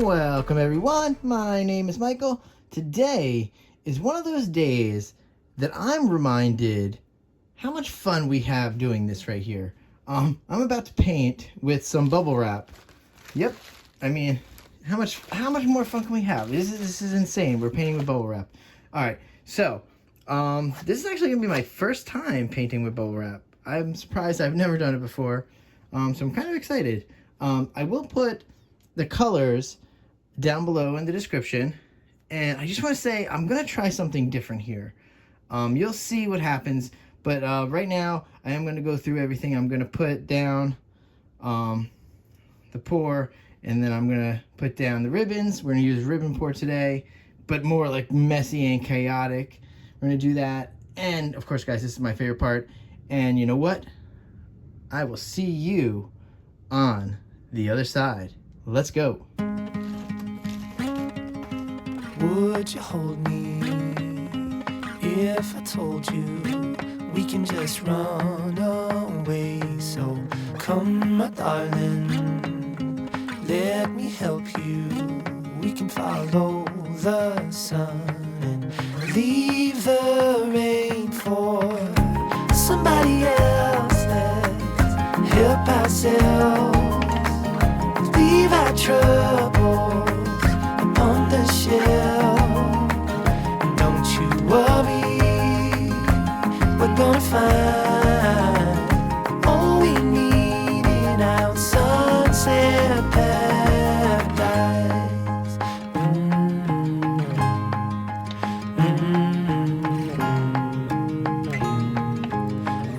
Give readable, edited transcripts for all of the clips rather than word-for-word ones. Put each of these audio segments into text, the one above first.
Welcome everyone, my name is Michael. Today is one of those days that I'm reminded how much fun we have doing this right here. I'm about to paint with some bubble wrap. Yep, I mean, how much more fun can we have? This is insane. We're painting with bubble wrap. Alright, so this is actually gonna be my first time painting with bubble wrap. I'm surprised, I've never done it before. So I'm kind of excited. I will put the colors down below in the description, and I just want to say I'm gonna try something different here. You'll see what happens, but right now I am going to go through everything. I'm going to put down the pour, and then I'm going to put down the ribbons. We're going to use ribbon pour today, but more like messy and chaotic. We're going to do that, and of course guys, this is my favorite part, and you know what, I will see you on the other side. Let's go. Would you hold me if I told you we can just run away? So come, my darling, let me help you. We can follow the sun and leave the rain for somebody else. Let's help ourselves. Leave our troubles upon the shelf. And don't you worry, we're gonna find all we need in our sunset paradise.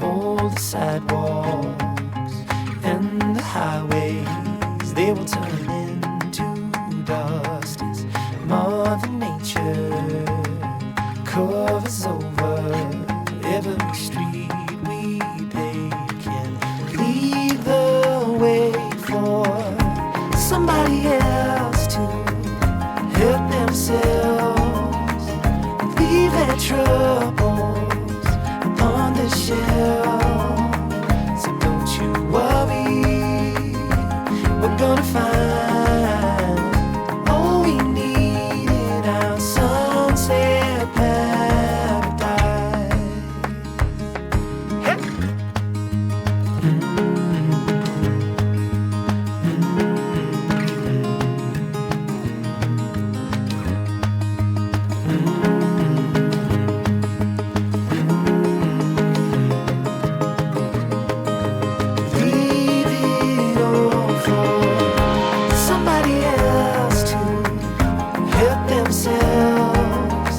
All the sidewalks and the highways, they will turn into dust as Mother Nature covers over every street we take, and lead the way for somebody else to help themselves. Leave their troubles upon the shelf. So don't you worry, we're gonna find all we need in our sunset paradise. Hey. Leave it all for somebody else to help themselves.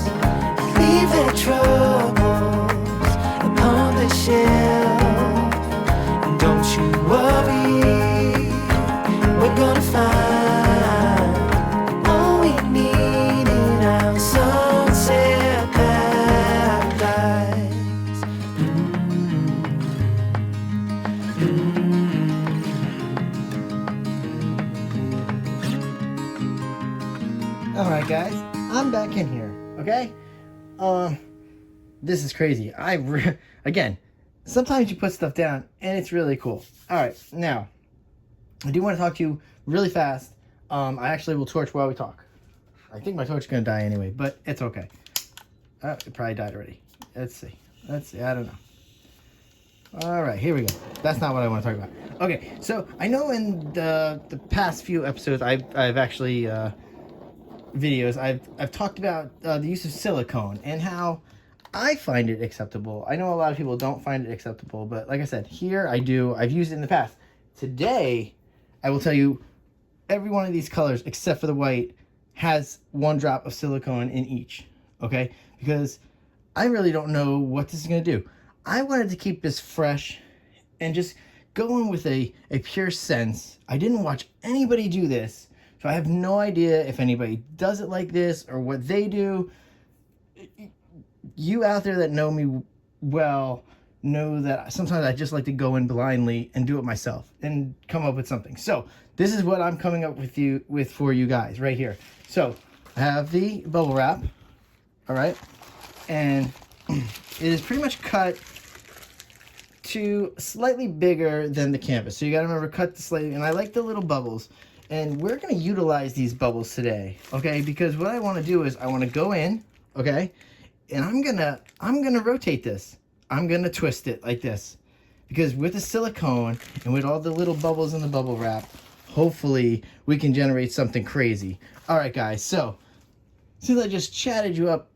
Leave their troubles upon the shelf. And don't you worry, we're gonna find all we need in our sunset paradise. Alright guys, I'm back in here, okay? This is crazy. Again, sometimes you put stuff down and it's really cool. Alright, now, I do want to talk to you really fast. I actually will torch while we talk. I think my torch is going to die anyway, but it's okay. It probably died already. Let's see, I don't know. Alright, here we go. That's not what I want to talk about. Okay, so I know in the past few episodes I've actually videos I've talked about the use of silicone and how I find it acceptable. I know a lot of people don't find it acceptable, but like I said, here I do. I've used it in the past. Today I will tell you every one of these colors except for the white has 1 drop of silicone in each, okay? Because I really don't know what this is going to do. I wanted to keep this fresh and just go in with a pure sense. I didn't watch anybody do this, so I have no idea if anybody does it like this or what they do. You out there that know me well know that sometimes I just like to go in blindly and do it myself and come up with something. So this is what I'm coming up with for you guys right here. So I have the bubble wrap, all right, and it is pretty much cut to slightly bigger than the canvas. So you got to remember, cut the slightly, and I like the little bubbles. And we're going to utilize these bubbles today, okay? Because what I want to do is I want to go in, okay? And I'm going to rotate this. I'm going to twist it like this. Because with the silicone and with all the little bubbles in the bubble wrap, hopefully we can generate something crazy. All right, guys. So, since I just chatted you up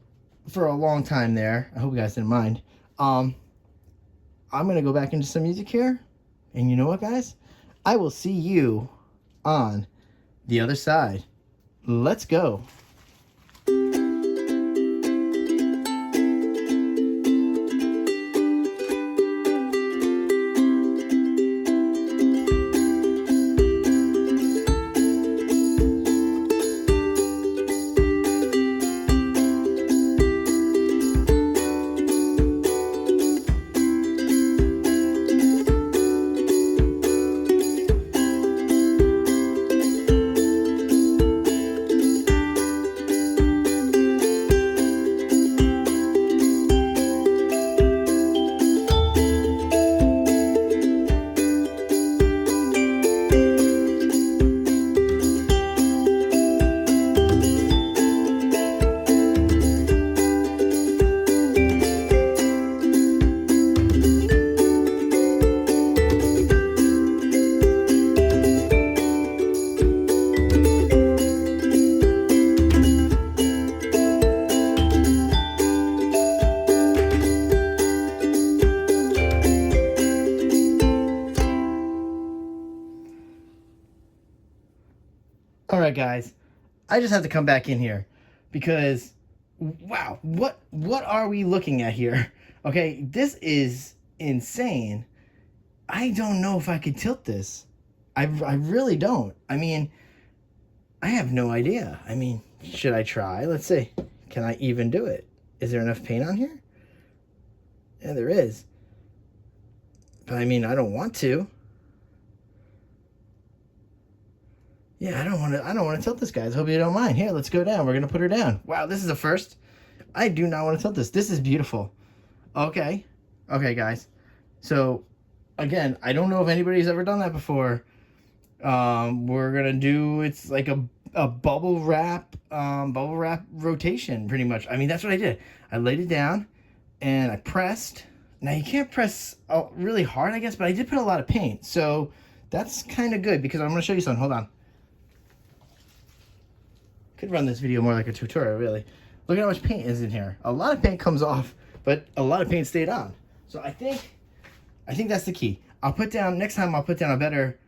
for a long time there, I hope you guys didn't mind. I'm going to go back into some music here. And you know what, guys? I will see you on the other side. Let's go. All right, guys, I just have to come back in here because, wow, what are we looking at here? Okay, this is insane. I don't know if I could tilt this. I really don't. I mean, I have no idea. I mean, should I try? Let's see. Can I even do it? Is there enough paint on here? Yeah, there is. But I mean, I don't want to. Yeah, I don't want to tilt this, guys. Hope you don't mind. Here, let's go down. We're going to put her down. Wow, this is a first. I do not want to tilt this. This is beautiful. Okay. Okay, guys. So, again, I don't know if anybody's ever done that before. We're going to do, it's like a bubble wrap rotation, pretty much. I mean, that's what I did. I laid it down, and I pressed. Now, you can't press really hard, I guess, but I did put a lot of paint. So, that's kind of good, because I'm going to show you something. Hold on. Could run this video more like a tutorial, really. Look at how much paint is in here. A lot of paint comes off, but a lot of paint stayed on. So I think that's the key. Next time I'll put down a better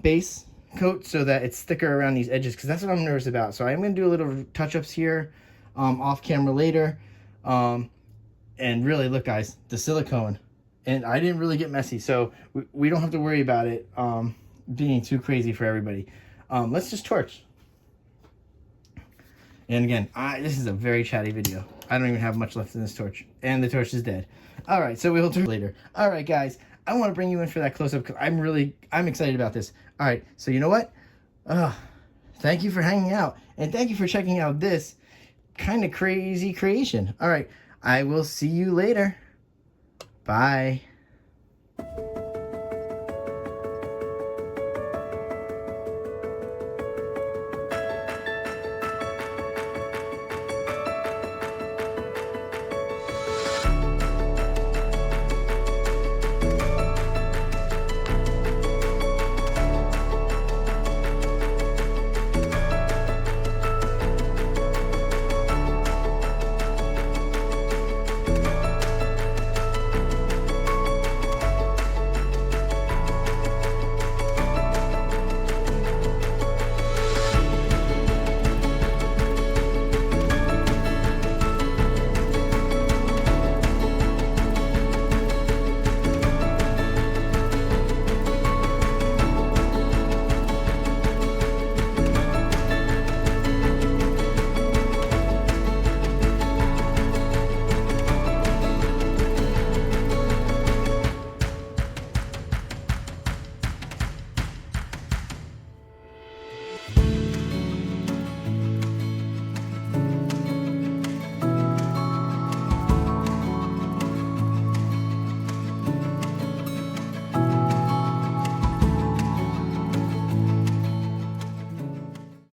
base coat so that it's thicker around these edges, because that's what I'm nervous about. So I'm going to do a little touch-ups here off camera later. And really, look, guys, the silicone. And I didn't really get messy, so we don't have to worry about it being too crazy for everybody. Let's just torch. And again, this is a very chatty video. I don't even have much left in this torch. And the torch is dead. All right, so we'll do later. All right, guys, I want to bring you in for that close-up because I'm excited about this. All right, so you know what? Thank you for hanging out. And thank you for checking out this kind of crazy creation. All right, I will see you later. Bye.